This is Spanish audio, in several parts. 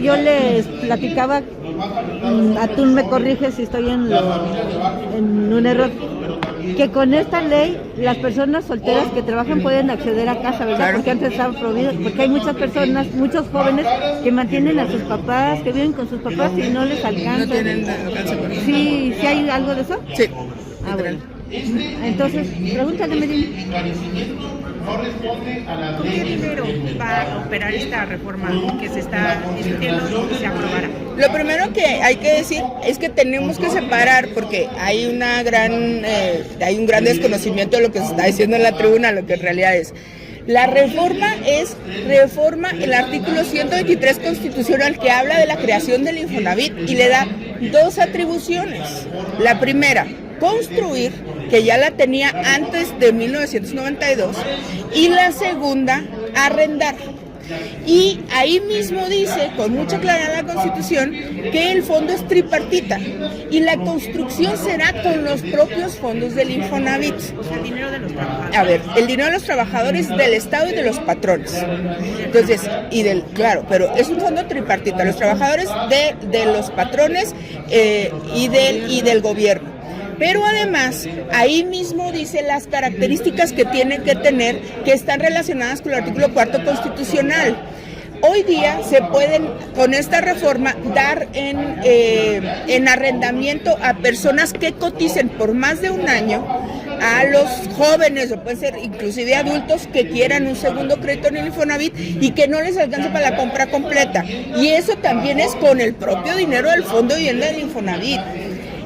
yo les platicaba, tú me corriges si estoy en un error, que con esta ley las personas solteras que trabajan pueden acceder a casa, ¿verdad? Claro. Porque antes estaba prohibido, porque hay muchas personas, muchos jóvenes que mantienen a sus papás, que viven con sus papás y no les alcanza. No tienen alcance con eso. ¿Sí hay algo de eso? Sí. Bueno. Entonces, pregúntale, Medellín. ¿Con qué dinero va a operar esta reforma que se está discutiendo y se aprobará? Lo primero que hay que decir es que tenemos que separar, porque hay un gran desconocimiento de lo que se está diciendo en la tribuna, lo que en realidad es. La reforma es reforma el artículo 123 constitucional que habla de la creación del Infonavit y le da dos atribuciones. La primera, construir, que ya la tenía antes de 1992, y la segunda, arrendar. Y ahí mismo dice, con mucha claridad la Constitución, que el fondo es tripartita y la construcción será con los propios fondos del Infonavit. O sea, el dinero de los trabajadores. A ver, el dinero de los trabajadores del Estado y de los patrones. Entonces, claro, pero es un fondo tripartita, los trabajadores de los patrones y del gobierno. Pero además, ahí mismo dice las características que tienen que tener, que están relacionadas con el artículo 4 constitucional. Hoy día se pueden, con esta reforma, dar en arrendamiento a personas que coticen por más de un año, a los jóvenes, o pueden ser inclusive adultos que quieran un segundo crédito en el Infonavit y que no les alcance para la compra completa. Y eso también es con el propio dinero del Fondo de Vivienda del Infonavit.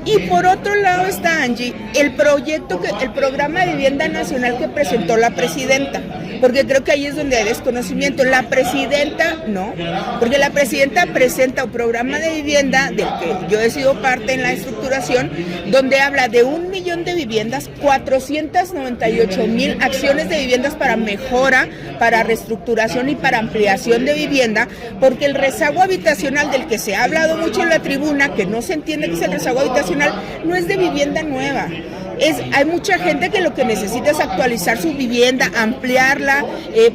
Y por otro lado está, Angie, el programa de vivienda nacional que presentó la presidenta, porque creo que ahí es donde hay desconocimiento. La presidenta no, porque la presidenta presenta un programa de vivienda del que yo he sido parte en la estructuración, donde habla de 1 millón de viviendas, 498,000 acciones de viviendas para mejora, para reestructuración y para ampliación de vivienda, porque el rezago habitacional del que se ha hablado mucho en la tribuna, que no se entiende que es el rezago habitacional, no es de vivienda nueva. Hay mucha gente que lo que necesita es actualizar su vivienda, ampliarla,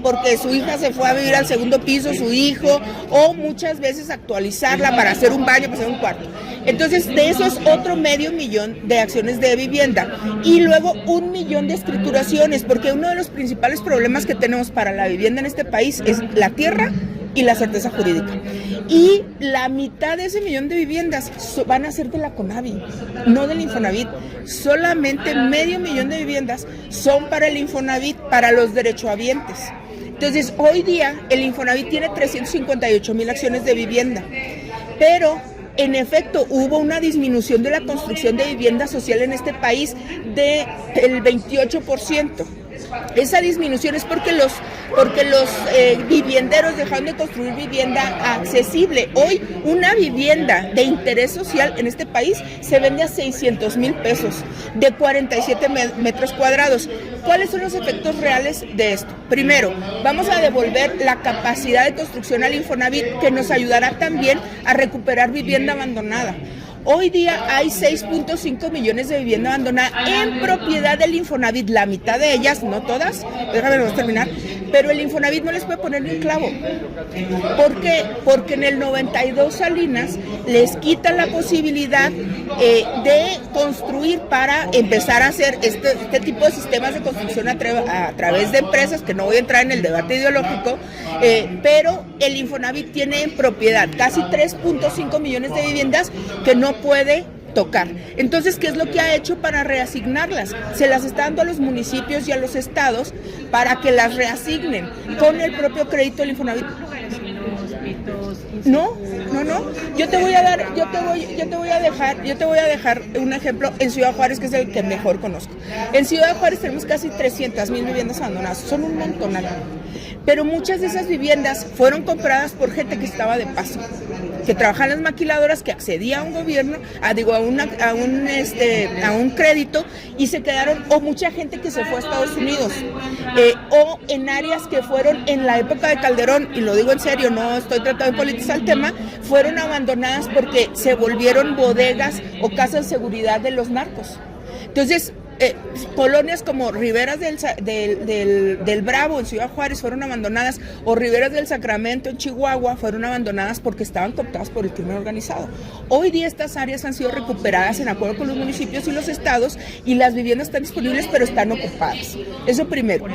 porque su hija se fue a vivir al segundo piso, su hijo, o muchas veces actualizarla para hacer un baño, para hacer un cuarto. Entonces, de eso es otro 500,000 de acciones de vivienda. Y luego 1 millón de escrituraciones, porque uno de los principales problemas que tenemos para la vivienda en este país es la tierra y la certeza jurídica. Y la mitad de ese 1 millón de viviendas van a ser de la CONAVI, no del Infonavit. Solamente 500,000 de viviendas son para el Infonavit, para los derechohabientes. Entonces, hoy día el Infonavit tiene 358,000 acciones de vivienda, pero en efecto hubo una disminución de la construcción de vivienda social en este país del 28%. Esa disminución es porque los vivienderos dejaron de construir vivienda accesible. Hoy una vivienda de interés social en este país se vende a 600,000 pesos de 47 metros cuadrados. ¿Cuáles son los efectos reales de esto? Primero, vamos a devolver la capacidad de construcción al Infonavit, que nos ayudará también a recuperar vivienda abandonada. Hoy día hay 6.5 millones de vivienda abandonada en propiedad del Infonavit, la mitad de ellas, no todas, déjame terminar, pero el Infonavit no les puede poner ni un clavo. ¿Por qué? Porque en el 92 Salinas les quita la posibilidad de construir para empezar a hacer este tipo de sistemas de construcción a través de empresas, que no voy a entrar en el debate ideológico, pero el Infonavit tiene en propiedad casi 3.5 millones de viviendas que no puede tocar. Entonces, ¿qué es lo que ha hecho para reasignarlas? Se las está dando a los municipios y a los estados para que las reasignen con el propio crédito del Infonavit. No. Yo te voy a dejar un ejemplo en Ciudad Juárez, que es el que mejor conozco. En Ciudad Juárez tenemos casi 300,000 viviendas abandonadas, son un montón. Pero muchas de esas viviendas fueron compradas por gente que estaba de paso, que trabajaba en las maquiladoras, que accedía a un gobierno, a un crédito, y se quedaron, o mucha gente que se fue a Estados Unidos, o en áreas que fueron en la época de Calderón, y lo digo en serio, no estoy tratando de politizar el tema, fueron abandonadas porque se volvieron bodegas o casas de seguridad de los narcos. Entonces, colonias como Riberas del Bravo en Ciudad Juárez fueron abandonadas, o Riberas del Sacramento en Chihuahua fueron abandonadas porque estaban cooptadas por el crimen organizado. Hoy día estas áreas han sido recuperadas en acuerdo con los municipios y los estados, y las viviendas están disponibles, pero están ocupadas. Eso primero.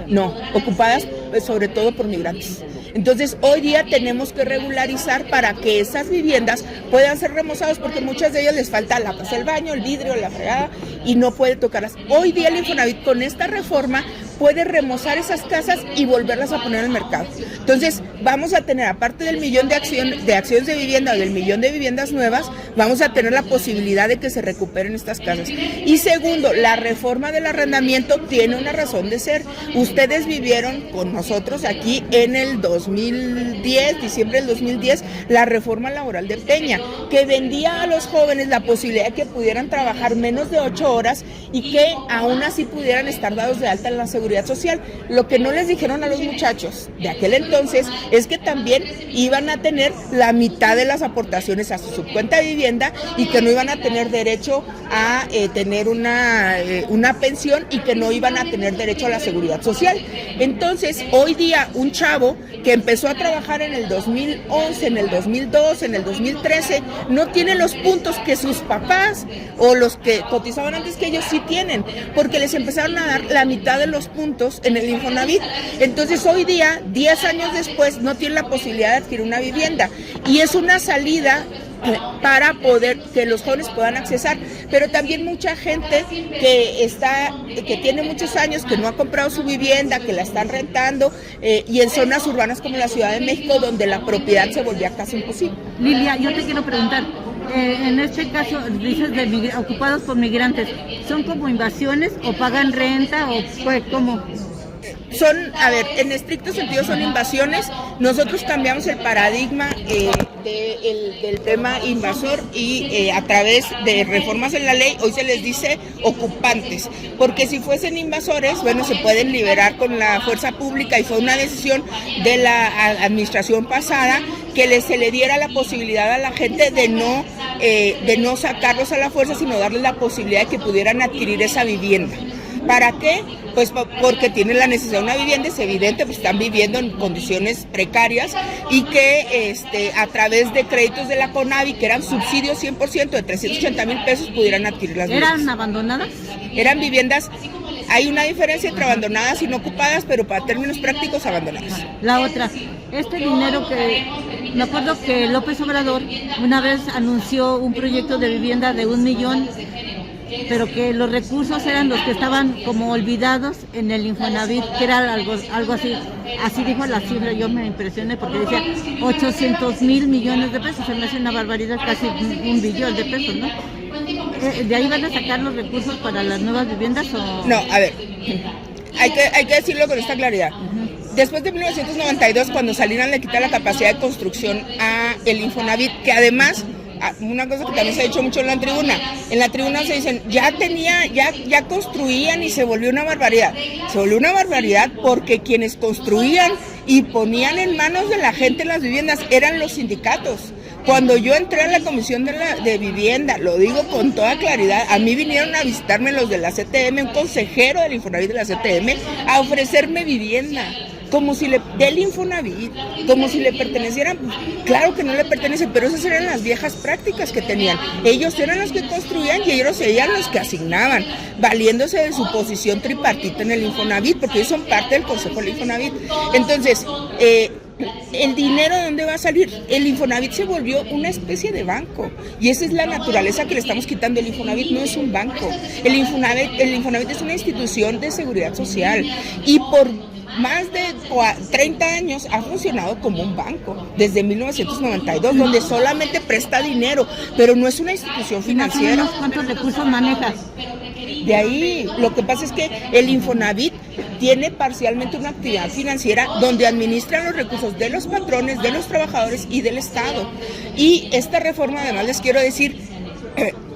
No, ocupadas sobre todo por migrantes. Entonces, hoy día tenemos que regularizar para que esas viviendas puedan ser remozadas, porque muchas de ellas les falta la casa del baño, el vidrio, la fregada, y no puede tocarlas. Hoy día el Infonavit con esta reforma puede remozar esas casas y volverlas a poner al mercado. Entonces, vamos a tener, aparte del millón de acciones de vivienda o del millón de viviendas nuevas, vamos a tener la posibilidad de que se recuperen estas casas. Y segundo, la reforma del arrendamiento tiene una razón de ser. Ustedes vivieron con nosotros aquí en el 2010, diciembre del 2010, la reforma laboral de Peña, que vendía a los jóvenes la posibilidad de que pudieran trabajar menos de 8 horas y que aún así pudieran estar dados de alta en la seguridad social. Lo que no les dijeron a los muchachos de aquel entonces es que también iban a tener la mitad de las aportaciones a su subcuenta de vivienda, y que no iban a tener derecho a tener una pensión, y que no iban a tener derecho a la seguridad social. Entonces, hoy día un chavo que empezó a trabajar en el 2011, en el 2012, en el 2013, no tiene los puntos que sus papás o los que cotizaban antes que ellos sí tienen, porque les empezaron a dar la mitad de los puntos en el Infonavit. Entonces, hoy día, 10 años después, no tienen la posibilidad de adquirir una vivienda, y es una salida para poder que los jóvenes puedan accesar, pero también mucha gente que tiene muchos años, que no ha comprado su vivienda, que la están rentando, y en zonas urbanas como la Ciudad de México, donde la propiedad se volvía casi imposible. Lilia, yo te quiero preguntar, en este caso dices de ocupados por migrantes, ¿son como invasiones o pagan renta o pues cómo? Son, a ver, en estricto sentido son invasiones. Nosotros cambiamos el paradigma del tema invasor, y a través de reformas en la ley hoy se les dice ocupantes, porque si fuesen invasores, bueno, se pueden liberar con la fuerza pública, y fue una decisión de la administración pasada que se le diera la posibilidad a la gente de no sacarlos a la fuerza, sino darles la posibilidad de que pudieran adquirir esa vivienda. ¿Para qué? Pues porque tienen la necesidad de una vivienda, es evidente, pues están viviendo en condiciones precarias, y que a través de créditos de la CONAVI, que eran subsidios 100% de 380,000 pesos, pudieran adquirir las viviendas. ¿Eran abandonadas? Eran viviendas, hay una diferencia entre abandonadas y no ocupadas, pero para términos prácticos, abandonadas. La otra, este dinero que, me acuerdo que López Obrador una vez anunció un proyecto de vivienda de 1 millón, pero que los recursos eran los que estaban como olvidados en el Infonavit, que era algo así dijo la cifra. Yo me impresioné porque decía 800,000 millones de pesos, se me hace una barbaridad, casi 1 billón de pesos, ¿no? ¿De ahí van a sacar los recursos para las nuevas viviendas o...? No, a ver, hay que decirlo con esta claridad. Después de 1992, cuando Salinas le quita la capacidad de construcción a el Infonavit, que además, una cosa que también se ha dicho mucho en la tribuna se dicen, ya construían, y se volvió una barbaridad. Se volvió una barbaridad porque quienes construían y ponían en manos de la gente las viviendas eran los sindicatos. Cuando yo entré a la comisión de vivienda, lo digo con toda claridad, a mí vinieron a visitarme los de la CTM, un consejero del Infonavit de la CTM, a ofrecerme vivienda. Del Infonavit, como si le pertenecieran. Claro que no le pertenece, pero esas eran las viejas prácticas que tenían. Ellos eran los que construían y ellos eran los que asignaban, valiéndose de su posición tripartita en el Infonavit, porque ellos son parte del consejo del Infonavit. Entonces, ¿el dinero de dónde va a salir? El Infonavit se volvió una especie de banco, y esa es la naturaleza que le estamos quitando. El Infonavit no es un banco. El Infonavit es una institución de seguridad social, y por más de 30 años ha funcionado como un banco, desde 1992, donde solamente presta dinero, pero no es una institución financiera. ¿Cuántos recursos manejas? De ahí, lo que pasa es que el Infonavit tiene parcialmente una actividad financiera donde administra los recursos de los patrones, de los trabajadores y del Estado. Y esta reforma, además, les quiero decir,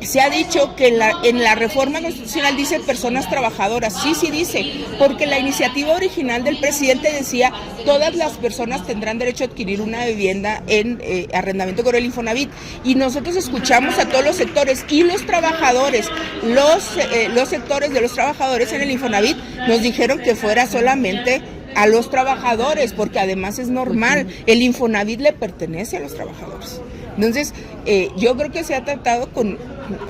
se ha dicho que en la reforma constitucional dice personas trabajadoras. Sí dice, porque la iniciativa original del presidente decía todas las personas tendrán derecho a adquirir una vivienda en arrendamiento con el Infonavit. Y nosotros escuchamos a todos los sectores y los trabajadores, los sectores de los trabajadores en el Infonavit nos dijeron que fuera solamente a los trabajadores, porque además es normal, el Infonavit le pertenece a los trabajadores. Entonces, yo creo que se ha tratado con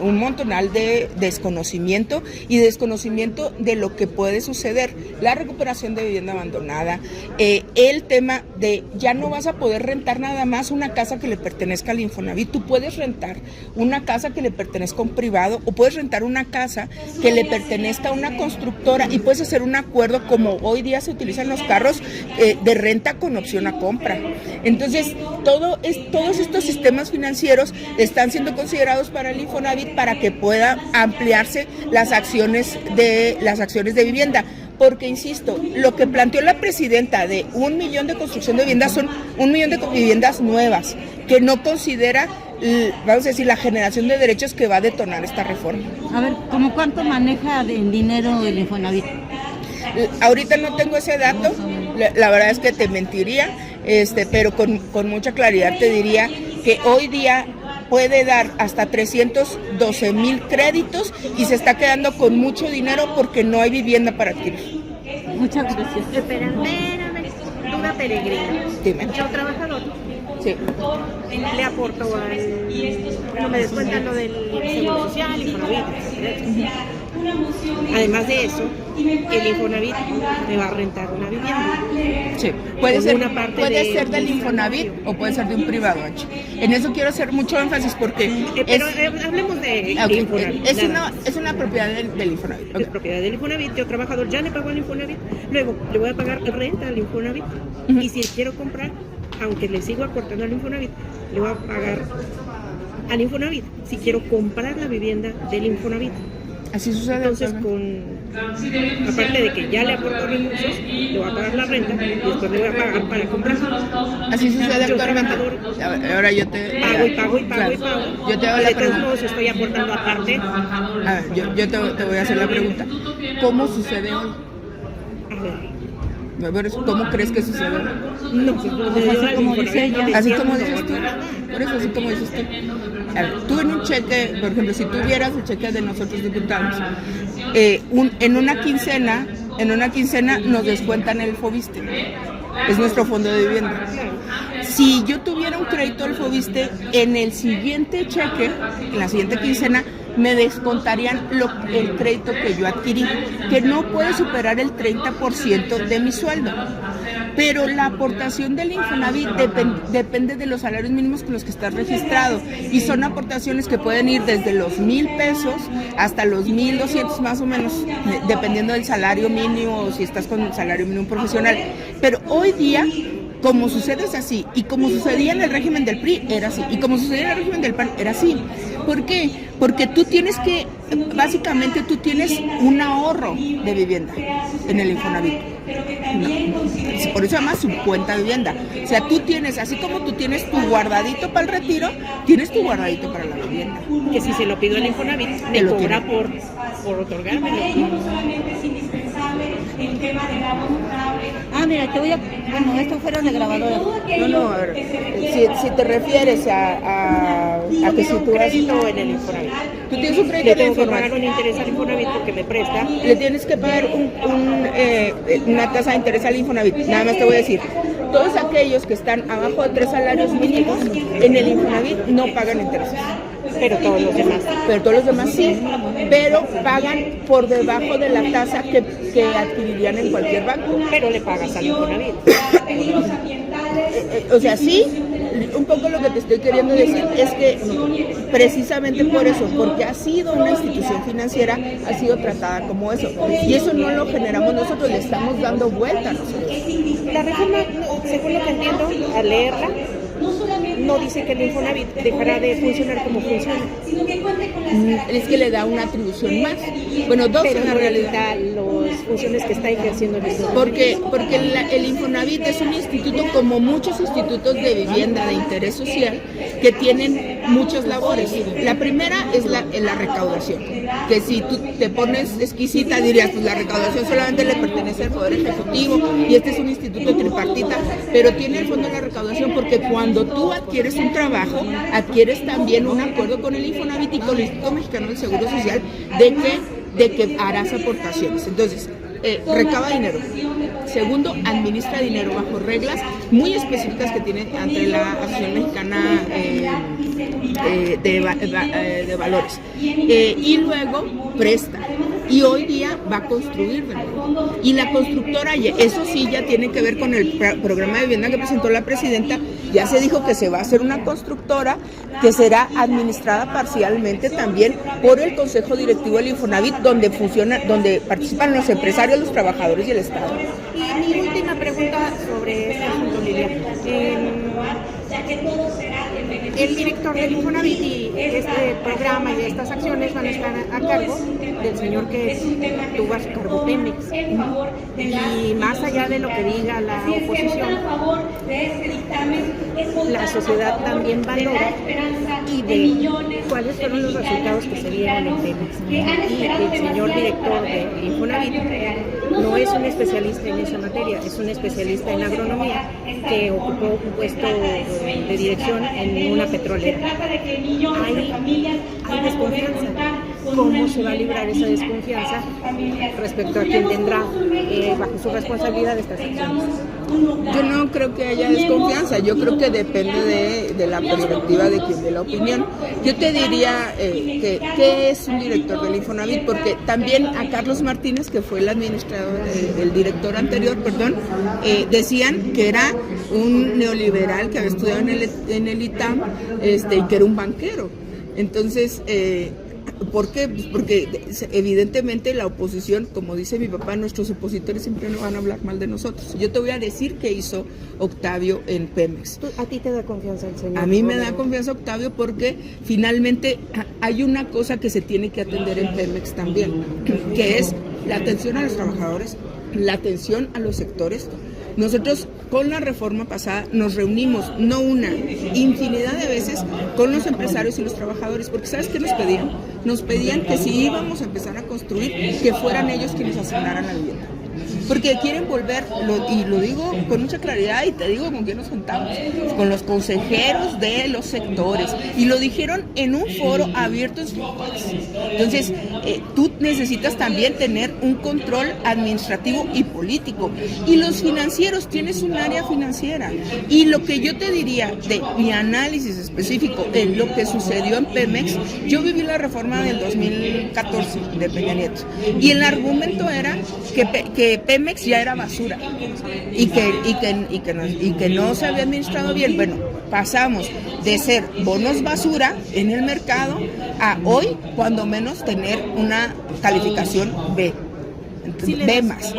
un montonal de desconocimiento y desconocimiento de lo que puede suceder, la recuperación de vivienda abandonada, el tema de ya no vas a poder rentar nada más una casa que le pertenezca al Infonavit, tú puedes rentar una casa que le pertenezca a un privado o puedes rentar una casa que le pertenezca a una constructora y puedes hacer un acuerdo como hoy día se utilizan los carros de renta con opción a compra. Entonces, todos estos sistemas financieros están siendo considerados para el Infonavit para que pueda ampliarse las acciones de vivienda. Porque, insisto, lo que planteó la presidenta de 1 millón de construcción de viviendas son 1 millón de viviendas nuevas, que no considera, vamos a decir, la generación de derechos que va a detonar esta reforma. A ver, ¿cómo cuánto maneja en dinero el Infonavit? Ahorita no tengo ese dato, la verdad es que te mentiría, pero con mucha claridad te diría que hoy día puede dar hasta 312,000 créditos y se está quedando con mucho dinero porque no hay vivienda para adquirir. Muchas gracias. Espérame, duda peregrina. Dime. Yo trabajador. Sí. Le aporto no me descuentan lo del Seguro Social, Infonavit, etc. Además de eso, el Infonavit me va a rentar una vivienda. Sí, puede ser del de Infonavit o puede ser de un privado, Anchi. En eso quiero hacer mucho énfasis porque pero hablemos de Infonavit. Es una propiedad del Infonavit. Es propiedad del Infonavit, yo trabajador ya le pago al Infonavit, luego le voy a pagar renta al Infonavit y si quiero comprar, aunque le sigo aportando al Infonavit, le voy a pagar al Infonavit si quiero comprar la vivienda del Infonavit. Así sucede. Entonces, aparte de que ya le aporto recursos, le voy a pagar la renta y después le voy a pagar para comprar. Así sucede Yo actualmente. Ahora yo te pago. Yo te hago la de todos pregunta. modos estoy aportando aparte. A ver, yo te voy a hacer la pregunta. ¿Cómo sucede hoy? A ver, ¿Cómo crees que sucede hoy? no, así como dice ella. Así como dices tú. Por eso, así como dices tú. A ver, tú en un cheque, por ejemplo, si tuvieras el cheque de nosotros diputados, en una quincena nos descuentan el Foviste. Es nuestro fondo de vivienda. Si yo tuviera un crédito al Foviste, en el siguiente cheque, en la siguiente quincena, me descontarían el crédito que yo adquirí, que no puede superar el 30% de mi sueldo. Pero la aportación del Infonavit depende de los salarios mínimos con los que estás registrado y son aportaciones que pueden ir desde los 1,000 pesos hasta los 1,200 más o menos, dependiendo del salario mínimo o si estás con el salario mínimo profesional. Pero hoy día, como sucede es así, y como sucedía en el régimen del PRI era así, y como sucedía en el régimen del PAN era así. ¿Por qué? Porque básicamente tú tienes un ahorro de vivienda en el Infonavit. Por eso se llama subcuenta de vivienda. O sea, tú tienes, así como tú tienes tu guardadito para el retiro, tienes tu guardadito para la vivienda. Que si se lo pido al Infonavit, me cobra por otorgármelo. Mira, bueno, estos fueron de grabadora. No, a ver, si te refieres a que si tú has crédito en el Infonavit. Tú tienes un crédito Le en el tengo que Infonavit. pagar un interés al Infonavit porque me presta. Le tienes que pagar una tasa de interés al Infonavit. Nada más te voy a decir, todos aquellos que están abajo de 3 salarios mínimos en el Infonavit no pagan intereses. Pero todos los demás. Pero todos los demás sí, pero pagan por debajo de la tasa que adquirirían en cualquier banco. Pero le pagas al Infonavit. O sea, sí, un poco lo que te estoy queriendo decir es que precisamente por eso, porque ha sido una institución financiera, ha sido tratada como eso. Y eso no lo generamos nosotros, le estamos dando vuelta a nosotros. La reforma, según lo que entiendo, al leerla, no dice que el Infonavit dejará de funcionar como funciona. Es que le da una atribución más. Bueno, dos pero en la no realidad. las funciones que está ejerciendo el Infonavit. Porque el Infonavit es un instituto como muchos institutos de vivienda de interés social que tienen muchas labores. La primera es la recaudación, que si tú te pones exquisita dirías, pues la recaudación solamente le pertenece al Poder Ejecutivo y este es un instituto tripartita, pero tiene el fondo la recaudación porque cuando tú adquieres un trabajo, adquieres también un acuerdo con el Infonavit y con el Instituto Mexicano del Seguro Social de que harás aportaciones. Entonces, recaba dinero. Segundo, administra dinero bajo reglas muy específicas que tiene ante la Asociación Mexicana de Valores. Y luego presta. Y hoy día va a construir de nuevo. Y la constructora, eso sí, ya tiene que ver con el programa de vivienda que presentó la presidenta. Ya se dijo que se va a hacer una constructora que será administrada parcialmente también por el Consejo Directivo del Infonavit, donde participan los empresarios, los trabajadores y el Estado. Y mi última pregunta sobre este asunto, Lilia. El director del Infonavit y este programa y estas acciones van a estar a cargo del señor que tuvo a su cargo Pemex. Y más allá de lo que diga la oposición, la sociedad también valora y ve cuáles fueron los resultados que se dieron en Pemex. Y el señor director del Infonavit no es un especialista en esa materia, es un especialista en agronomía que ocupó un puesto de dirección en una petrolera. Hay desconfianza. ¿Cómo se va a librar esa desconfianza respecto a quien tendrá bajo su responsabilidad estas acciones? Yo no creo que haya desconfianza, yo creo que depende de la perspectiva de quien dé la opinión. Yo te diría que es un director del Infonavit, porque también a Carlos Martínez, que fue el administrador, el director anterior, decían que era un neoliberal que había estudiado en el ITAM y que era un banquero. Entonces, ¿por qué? Pues porque evidentemente la oposición, como dice mi papá, nuestros opositores siempre no van a hablar mal de nosotros. Yo te voy a decir qué hizo Octavio en Pemex. ¿A ti te da confianza el señor? A mí me da confianza Octavio porque finalmente hay una cosa que se tiene que atender en Pemex también, que es la atención a los trabajadores, la atención a los sectores. Nosotros con la reforma pasada nos reunimos, no una, infinidad de veces con los empresarios y los trabajadores, porque ¿sabes qué nos pedían? Nos pedían que si íbamos a empezar a construir, que fueran ellos quienes asignaran la vivienda. Porque quieren volver, y lo digo con mucha claridad y te digo con quién nos juntamos, con los consejeros de los sectores, y lo dijeron en un foro abierto en su país. Entonces, tú necesitas también tener un control administrativo y político, y los financieros, tienes un área financiera, y lo que yo te diría de mi análisis específico en lo que sucedió en Pemex, yo viví la reforma del 2014 de Peña Nieto, y el argumento era que Pemex ya era basura y que no se había administrado bien. Bueno, pasamos de ser bonos basura en el mercado a hoy, cuando menos, tener una calificación B. B más.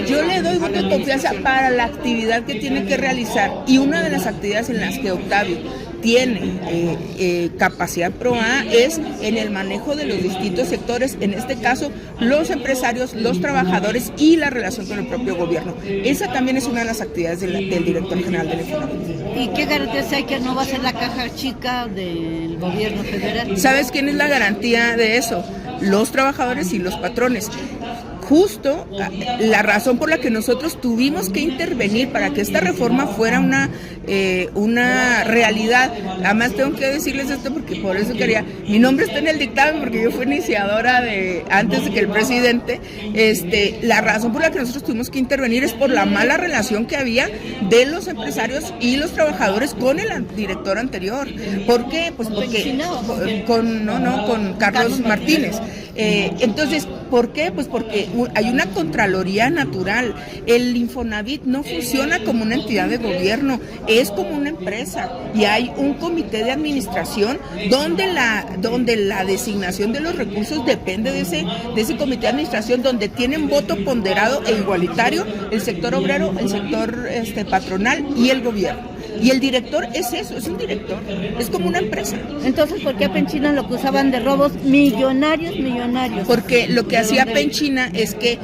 Yo le doy voto de confianza para la actividad que tiene que realizar, y una de las actividades en las que Octavio tiene capacidad probada es en el manejo de los distintos sectores, en este caso los empresarios, los trabajadores y la relación con el propio gobierno. Esa también es una de las actividades del director general del Infonavit. ¿Y qué garantías hay que no va a ser la caja chica del gobierno federal? ¿Sabes quién es la garantía de eso? Los trabajadores y los patrones. Justo la razón por la que nosotros tuvimos que intervenir para que esta reforma fuera una realidad. Además tengo que decirles esto porque por eso quería, mi nombre está en el dictamen porque yo fui iniciadora antes de que el presidente, la razón por la que nosotros tuvimos que intervenir es por la mala relación que había de los empresarios y los trabajadores con el director anterior. ¿Por qué? Pues porque con Carlos Martínez. Entonces, ¿por qué? Pues porque hay una Contraloría natural. El Infonavit no funciona como una entidad de gobierno, es como una empresa, y hay un comité de administración donde la designación de los recursos depende de ese comité de administración, donde tienen voto ponderado e igualitario el sector obrero, el sector patronal y el gobierno. Y el director es eso, es un director, es como una empresa. Entonces, ¿por qué a Penchina lo acusaban de robos millonarios? Porque lo que hacía Penchina es que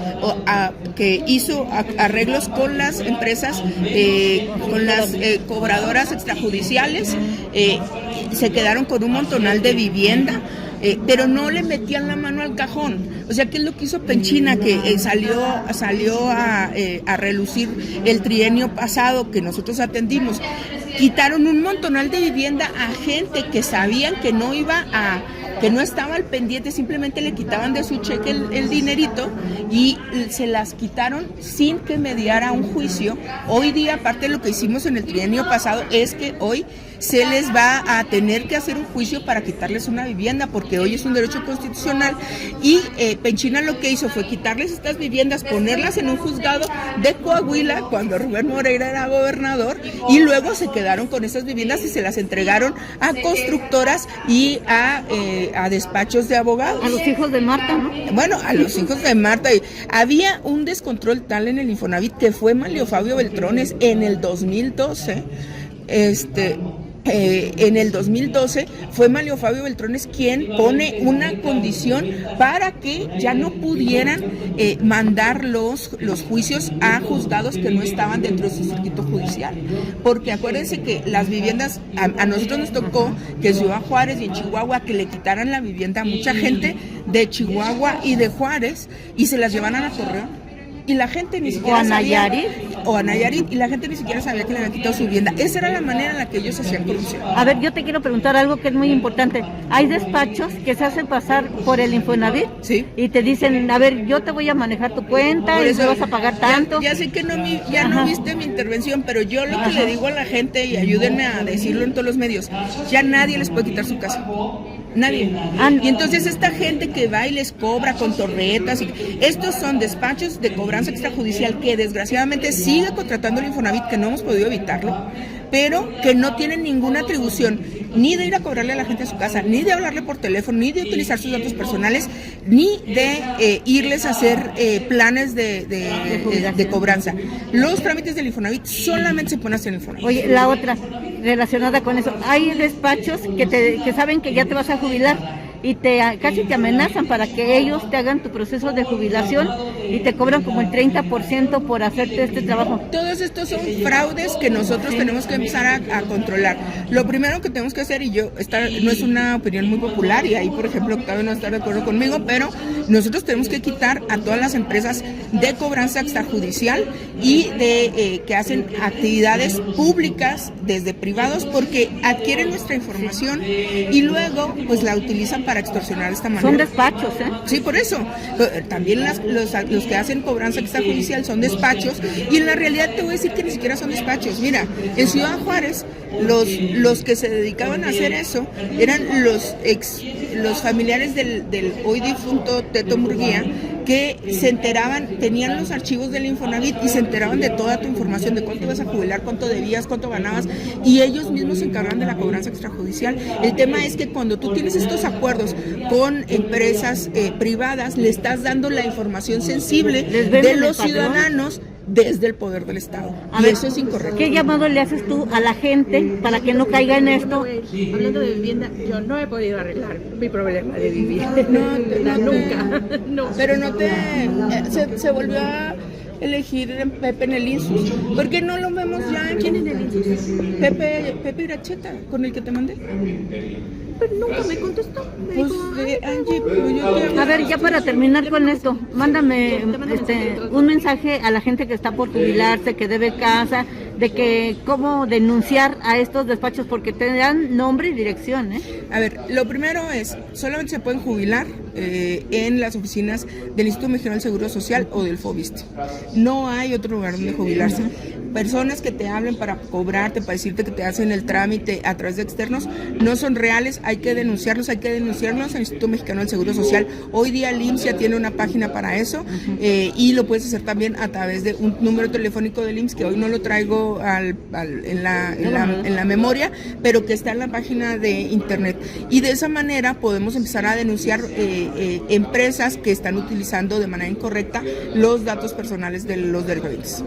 hizo arreglos con las empresas, con las cobradoras extrajudiciales, se quedaron con un montonal de vivienda. Pero no le metían la mano al cajón. O sea, ¿qué es lo que hizo Penchina? Que salió a relucir el trienio pasado que nosotros atendimos. Quitaron un montonal de vivienda a gente que sabían que no estaba al pendiente, simplemente le quitaban de su cheque el dinerito y se las quitaron sin que mediara un juicio. Hoy día, aparte de lo que hicimos en el trienio pasado, es que hoy se les va a tener que hacer un juicio para quitarles una vivienda, porque hoy es un derecho constitucional, y Penchina lo que hizo fue quitarles estas viviendas, ponerlas en un juzgado de Coahuila cuando Rubén Moreira era gobernador, y luego se quedaron con esas viviendas y se las entregaron a constructoras y a despachos de abogados. A los hijos de Marta, ¿no? Bueno, a los hijos de Marta. Había un descontrol tal en el Infonavit que fue Manlio Fabio Beltrones en el 2012. En el 2012 fue Manlio Fabio Beltrones quien pone una condición para que ya no pudieran mandar los juicios a juzgados que no estaban dentro de su circuito judicial, porque acuérdense que las viviendas, a nosotros nos tocó que en Ciudad Juárez y en Chihuahua que le quitaran la vivienda a mucha gente de Chihuahua y de Juárez y se las llevaran a Torreón. Y la gente ni siquiera sabía, o a Nayarit, y la gente ni siquiera sabía que le habían quitado su vivienda. Esa era la manera en la que ellos hacían corrupción. A ver, yo te quiero preguntar algo que es muy importante. Hay despachos que se hacen pasar por el Infonavit, ¿sí? Y te dicen, a ver, yo te voy a manejar tu cuenta por y me vas a pagar tanto. Ya sé que no viste mi intervención, pero yo lo que le digo a la gente, y ayúdenme a decirlo en todos los medios, ya nadie les puede quitar su casa. Nadie. Y entonces esta gente que va y les cobra con torretas, estos son despachos de cobranza extrajudicial que desgraciadamente sigue contratando el Infonavit, que no hemos podido evitarlo, pero que no tienen ninguna atribución ni de ir a cobrarle a la gente a su casa, ni de hablarle por teléfono, ni de utilizar sus datos personales, ni de irles a hacer planes de cobranza. Los trámites del Infonavit solamente se pueden hacer en el Infonavit. Oye, la otra relacionada con eso, hay despachos que saben que ya te vas a jubilar y casi te amenazan para que ellos te hagan tu proceso de jubilación y te cobran como el 30% por hacerte este trabajo. Todos estos son fraudes que nosotros tenemos que empezar a controlar. Lo primero que tenemos que hacer, y no es una opinión muy popular, y ahí por ejemplo Octavio no está de acuerdo conmigo, pero nosotros tenemos que quitar a todas las empresas de cobranza extrajudicial y que hacen actividades públicas desde privados, porque adquieren nuestra información y luego pues la utilizan para extorsionar de esta manera. Son despachos, ¿eh? Sí, por eso. También los que hacen cobranza extrajudicial son despachos, y en la realidad te voy a decir que ni siquiera son despachos. Mira, en Ciudad Juárez, los que se dedicaban a hacer eso eran los familiares del hoy difunto Teto Murguía, que se enteraban, tenían los archivos del Infonavit y se enteraban de toda tu información, de cuánto ibas a jubilar, cuánto debías, cuánto ganabas, y ellos mismos se encargaban de la cobranza extrajudicial. El tema es que cuando tú tienes estos acuerdos con empresas privadas, le estás dando la información sensible de los ciudadanos desde el poder del Estado. Y eso es incorrecto. ¿Qué llamado le haces tú a la gente para que no caiga en esto? Hablando de vivienda, yo no he podido arreglar mi problema de vivienda. Nunca. No. Pero se volvió a elegir Pepe en el INSUS. ¿Por qué no lo vemos ya? ¿Quién es el INSUS? Pepe Iracheta, con el que te mandé. Pero nunca me contestó. A ver, ya para terminar con esto, mándame un mensaje a la gente que está por jubilarse, que debe casa, de que cómo denunciar a estos despachos, porque te dan nombre y dirección, ¿eh? A ver, lo primero es, solamente se pueden jubilar en las oficinas del Instituto Mexicano del Seguro Social o del FOBISTE. No hay otro lugar donde jubilarse. Personas que te hablen para cobrarte, para decirte que te hacen el trámite a través de externos, no son reales, hay que denunciarlos al Instituto Mexicano del Seguro Social. Hoy día el IMSS ya tiene una página para eso, y lo puedes hacer también a través de un número telefónico del IMSS, que hoy no lo traigo en la memoria, pero que está en la página de internet. Y de esa manera podemos empezar a denunciar empresas que están utilizando de manera incorrecta los datos personales de los derechohabientes.